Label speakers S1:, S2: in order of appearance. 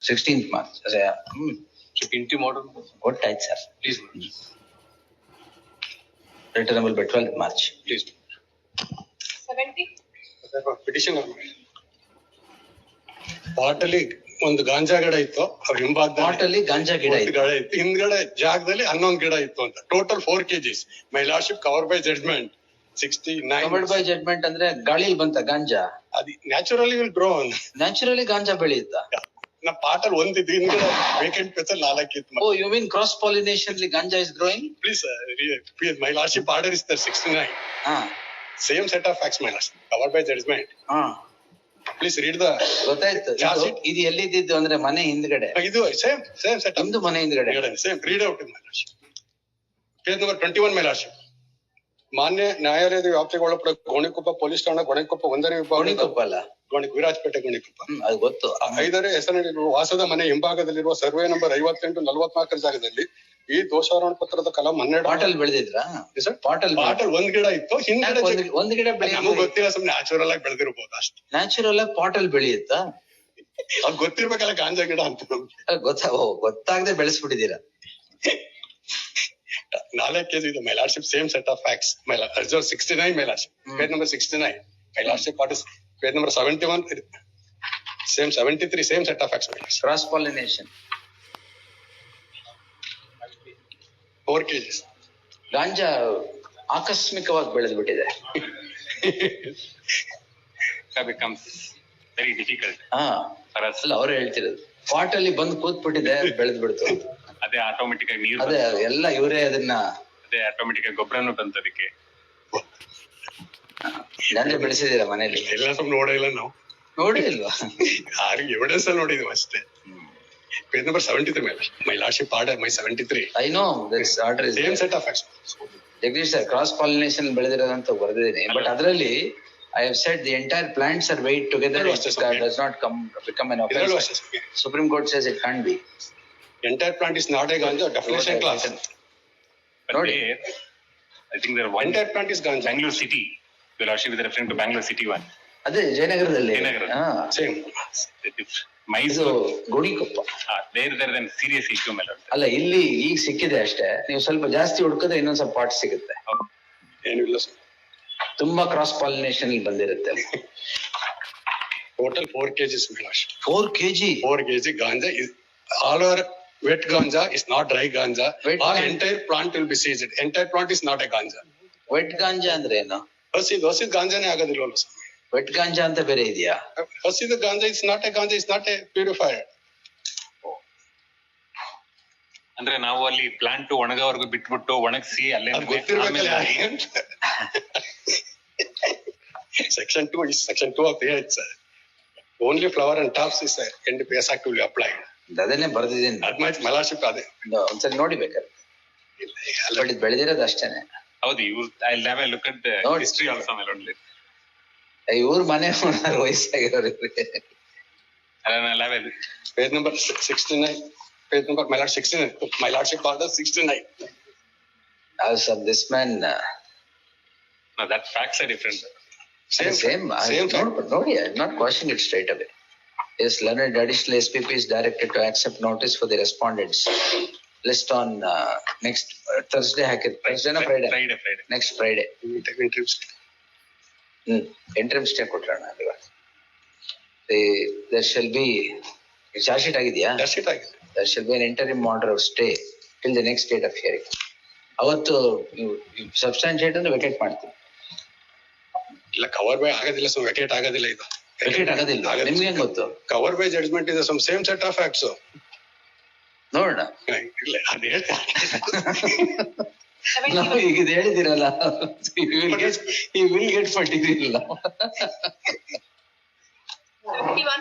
S1: 16th March.
S2: Inti-model.
S1: ಗೊತ್ತಾಯ್ತು sir.
S2: Please.
S1: Returnable by 12th March.
S2: Please.
S3: 70.
S2: Petition. ಪಾಟಲ್ಲಿ ಒಂದು ಗಾಂಜಾ ಗಿಡ ಇತ್ತು, ಅವ್ರ ಹಿಂಭಾಗದಲ್ಲಿ
S1: ಪಾಟಲ್ಲಿ ಗಾಂಜಾ ಗಿಡ
S2: ಒಂದು
S1: ಇತ್ತು.
S2: ಗಿಡ ಇತ್ತು, ಹಿಂದ್ಗಡೆ ಜಾಗದಲ್ಲಿ 11 ಗಿಡ ಇತ್ತು ಅಂತ. Total 4 kgs. My lordship cover by judgment 69.
S1: Covered by judgment ಅಂದ್ರೆ ಗಾಳಿಲಿ ಬಂತ ಗಾಂಜಾ.
S2: ಅದು ನ್ಯಾಚುರಲಿ ವಿಲ್ ಗ್ರೋ.
S1: ನ್ಯಾಚುರಲಿ ಗಾಂಜಾ ಬೆಳೆಯುತ್ತಾ?
S2: ನಮ್ಮ ಪಾಟಲ್ಲಿ ಒಂದಿದ್ದು, ಹಿಂದ್ಗಡೆ ವೇಕೆಂಟ್ ಪ್ಲೇಸ್ ಅಲ್ಲಿ 4 ಇತ್ತು.
S1: Oh, you mean cross pollination ganja is growing?
S2: Please, my lordship order is there 69. Same set of facts, my lordship. Covered by judgment. Please read the.
S1: ಗೊತ್ತಾಯ್ತು. ಇದು ಎಲ್ಲಿದ್ದು ಅಂದ್ರೆ ಮನೆ ಹಿಂದ್ಗಡೆ.
S2: ಇದು same set of.
S1: ಒಂದು ಮನೆ ಹಿಂದ್ಗಡೆ.
S2: Same. Read out, my lordship. Page number 21, my lordship. ಮಾನ್ಯ ನ್ಯಾಯಾಲಯದ ವ್ಯಾಪ್ತಿಗೆ ಒಳಪಡ ಗೋಣಿಕೊಪ್ಪ ಪೊಲೀಸ್ ಠಾಣಾ ಗೋಣಿಕೊಪ್ಪ 1ನೇ ವಿಭಾಗ.
S1: ಗೋಣಿಕೊಪ್ಪ ಅಲ್ಲ,
S2: ವಿರಾಜಪೇಟೆ ಗೋಣಿಕೊಪ್ಪ.
S1: ಅದು ಗೊತ್ತು.
S2: 5ನೇ ಹೆಸರಿನಲ್ಲಿರುವ ವಾಸದ ಮನೆ ಹಿಂಭಾಗದಲ್ಲಿರುವ ಸರ್ವೆ ನಂಬರ್ 58-44 ಜಾಗದಲ್ಲಿ ಈ ದೋಷಾರೋಪಣ ಪತ್ರದ ಕಲಂ 12.
S1: ಪಾಟಲ್ ಬೆಳೆದಿದ್ರಾ?
S2: ಪಾಟಲ್ ಒಂದ್ ಗಿಡ ಇತ್ತು, ಹಿಂದ್ಗಡೆ
S1: ಒಂದ್ ಗಿಡ
S2: ನಮಗ್ ಗೊತ್ತಿಲ್ಲ, ಸುಮ್ನೆ ನ್ಯಾಚುರಲ್ ಆಗಿ ಬೆಳೆದಿರ್ಬೋದು ಅಷ್ಟೇ.
S1: ನ್ಯಾಚುರಲ್ ಆಗಿ ಪಾಟಲ್ ಬೆಳೆಯುತ್ತಾ?
S2: ಅದು ಗೊತ್ತಿರ್ಬೇಕಲ್ಲ ಗಾಂಜಾ ಗಿಡ ಅಂತ.
S1: ಗೊತ್ತಾಗದೆ ಬೆಳೆಸ್ಬಿಟ್ಟಿದ್ದೀರಾ.
S2: 4 kg ಇದು my lordship. Same set of facts. My lordship 69, my lordship. Page number 69. My lordship part is page number 71. Same 73. Same set of facts.
S1: Cross pollination
S2: 4 kgs.
S1: ಗಾಂಜಾ ಆಕಸ್ಮಿಕವಾಗಿ ಬೆಳೆದು ಬಿಟ್ಟಿದೆ.
S4: becomes very difficult.
S1: ಅಲ್ಲ ಅವ್ರು ಹೇಳ್ತಿರೋದು ಪಾಟಲ್ಲಿ ಬಂದು ಕೂತ್ಬಿಟ್ಟಿದೆ, ಬೆಳೆದ್ ಬಿಡ್ತು.
S4: ಅದೇ ಆಟೋಮೆಟಿಕ್ ಆಗಿ ನೀರು,
S1: ಅದೇ ಎಲ್ಲ ಇವರೇ ಅದನ್ನ,
S4: ಅದೇ ಆಟೋಮೆಟಿಕ್ ಆಗಿ ಗೊಬ್ಬರನು ಬಂತದಕ್ಕೆ.
S1: ಗಾಂಜಾ ಬೆಳೆಸಿದೀರಾ ಮನೇಲಿ?
S2: ಎಲ್ಲ ಸ್ವಲ್ಪ ನೋಡಿಲ್ಲ ನಾವು.
S1: ನೋಡಿ ಇಲ್ವಾ?
S2: ಯಾರಿಗೆ ಎವಿಡೆನ್ಸ್ ಅಲ್ಲಿ ನೋಡಿದ್ವಿ ಅಷ್ಟೇ. ಪೇಜ್ ನಂಬರ್ 73 ಮೇಲೆ my lordship order my 73.
S1: I know this order is
S2: same set of facts.
S1: Jagadish sir, cross pollination ಬೆಳೆದಿರೋದಂತ ಬರ್ದಿದ್ದೀನಿ. ಬಟ್ ಅದರಲ್ಲಿ I have said the entire plants are weighed together. It does not become an offense. Supreme Court says it can't be.
S2: Entire plant is not a ganja. Definition class.
S4: But there, I think there one
S2: entire plant is ganja.
S4: Bangalore city. The lordship is referring to Bangalore city one.
S1: ಅದೇ ಜಯನಗರದಲ್ಲಿ.
S2: Same.
S4: Mysuru
S1: Gonikoppa.
S4: there then serious issue ಮೇಲೆ.
S1: ಅಲ್ಲ, ಇಲ್ಲಿ ಈಗ ಸಿಕ್ಕಿದೆ ಅಷ್ಟೇ. ನೀವು ಸ್ವಲ್ಪ ಜಾಸ್ತಿ ಹುಡುಕಿದ್ರೆ ಇನ್ನೊಂದ್ ಸ್ವಲ್ಪ ಪಾಟ್ ಸಿಗುತ್ತೆ.
S2: ಏನಿಲ್ಲ ಸರ್,
S1: ತುಂಬಾ ಕ್ರಾಸ್ ಪಾಲಿನೇಷನ್ ಬಂದಿರುತ್ತೆ.
S2: Total 4 kgs.
S1: 4 kg.
S2: 4 kg ganja is all over. Wet ganja is not dry ganja. All entire plant will be seized. Entire plant is not a ganja.
S1: Wet ganja ಅಂದ್ರೆ ಏನು?
S2: ಹಸಿದ ಗಾಂಜಾನೇ ಆಗೋದಿಲ್ವಲ್ಲ sir.
S1: Vet ಗಾಂಜಾ ಅಂತ ಬೇರೆ ಇದೆಯಾ?
S2: ಹಸಿದ ganja is not a ganja, is not a purified.
S4: ಅಂದ್ರೆ ನಾವು ಅಲ್ಲಿ ಪ್ಲಾಂಟ್ ಒಣಗೋವರೆಗೂ ಬಿಟ್ಬಿಟ್ಟು ಒಣಗಿಸಿ ಅಲ್ಲೇ
S2: ಗೊತ್ತಿರ್ಬೇಕಲ್ಲ. Section 2 is Section 2 of the Act, sir. Only flower and tops is NDPS Act will be applied.
S1: ಅದನ್ನೇ ಬರ್ದಿದ್ದೀನಿ.
S2: ಅದ್ಮಾಯ್ತು ಮೈ ಲಾರ್ಡ್ಶಿಪ್. ಅದೇ
S1: ಒಂದ್ಸರಿ ನೋಡಿ ಬೇಕಾದ್ರೆ. ಬಟ್ ಇದು ಬೆಳೆದಿರೋದು ಅಷ್ಟೇನೆ.
S4: ಹೌದು, I'll have a look at the history also, my lord.
S1: ಇವ್ರ ಮನೆ ವಯಸ್ಸಾಗಿರೋರು.
S4: I'll have a
S2: page number 69. Page number my lord 69. My lordship order 69.
S1: As of this man.
S4: No, that facts are different.
S1: Same. Nodi, I'm not questioning it straight away. Yes, learned additional SPP is directed to accept notice for the respondents. List on next Thursday. Thursday na Friday?
S4: Friday.
S1: Next Friday. Interim stay ಕೊಟ್ರಣ ಅಲ್ವಾ? There shall be charge sheet ಆಗಿದೆಯಾ?
S2: Charge sheet ಆಗಿದೆ.
S1: There shall be an interim order of stay till the next date of hearing. ಅವತ್ತು substantiate ಅಂದ್ರೆ vacate ಮಾಡ್ತೀವಿ.
S2: ಇಲ್ಲ, cover by ಆಗೋದಿಲ್ಲ, so vacate ಆಗೋದಿಲ್ಲ. ಇದು
S1: ವೆಕೇಟ್ ಆಗೋದಿಲ್ಲ. ನಿಮ್ಗೆ ಹೆಂಗ್ ಗೊತ್ತು?
S2: ಕವರ್ ಬೈ ಜಡ್ಜ್ಮೆಂಟ್ ಇದೆ some same set of facts.
S1: ನೋಡೋಣ.
S2: ಇಲ್ಲ, ಅದು ಹೇಳ್ತಾ
S1: ನಾವು ಈಗ ಇದು ಹೇಳಿದಿರಲ್ಲ, he will get material.
S3: 51.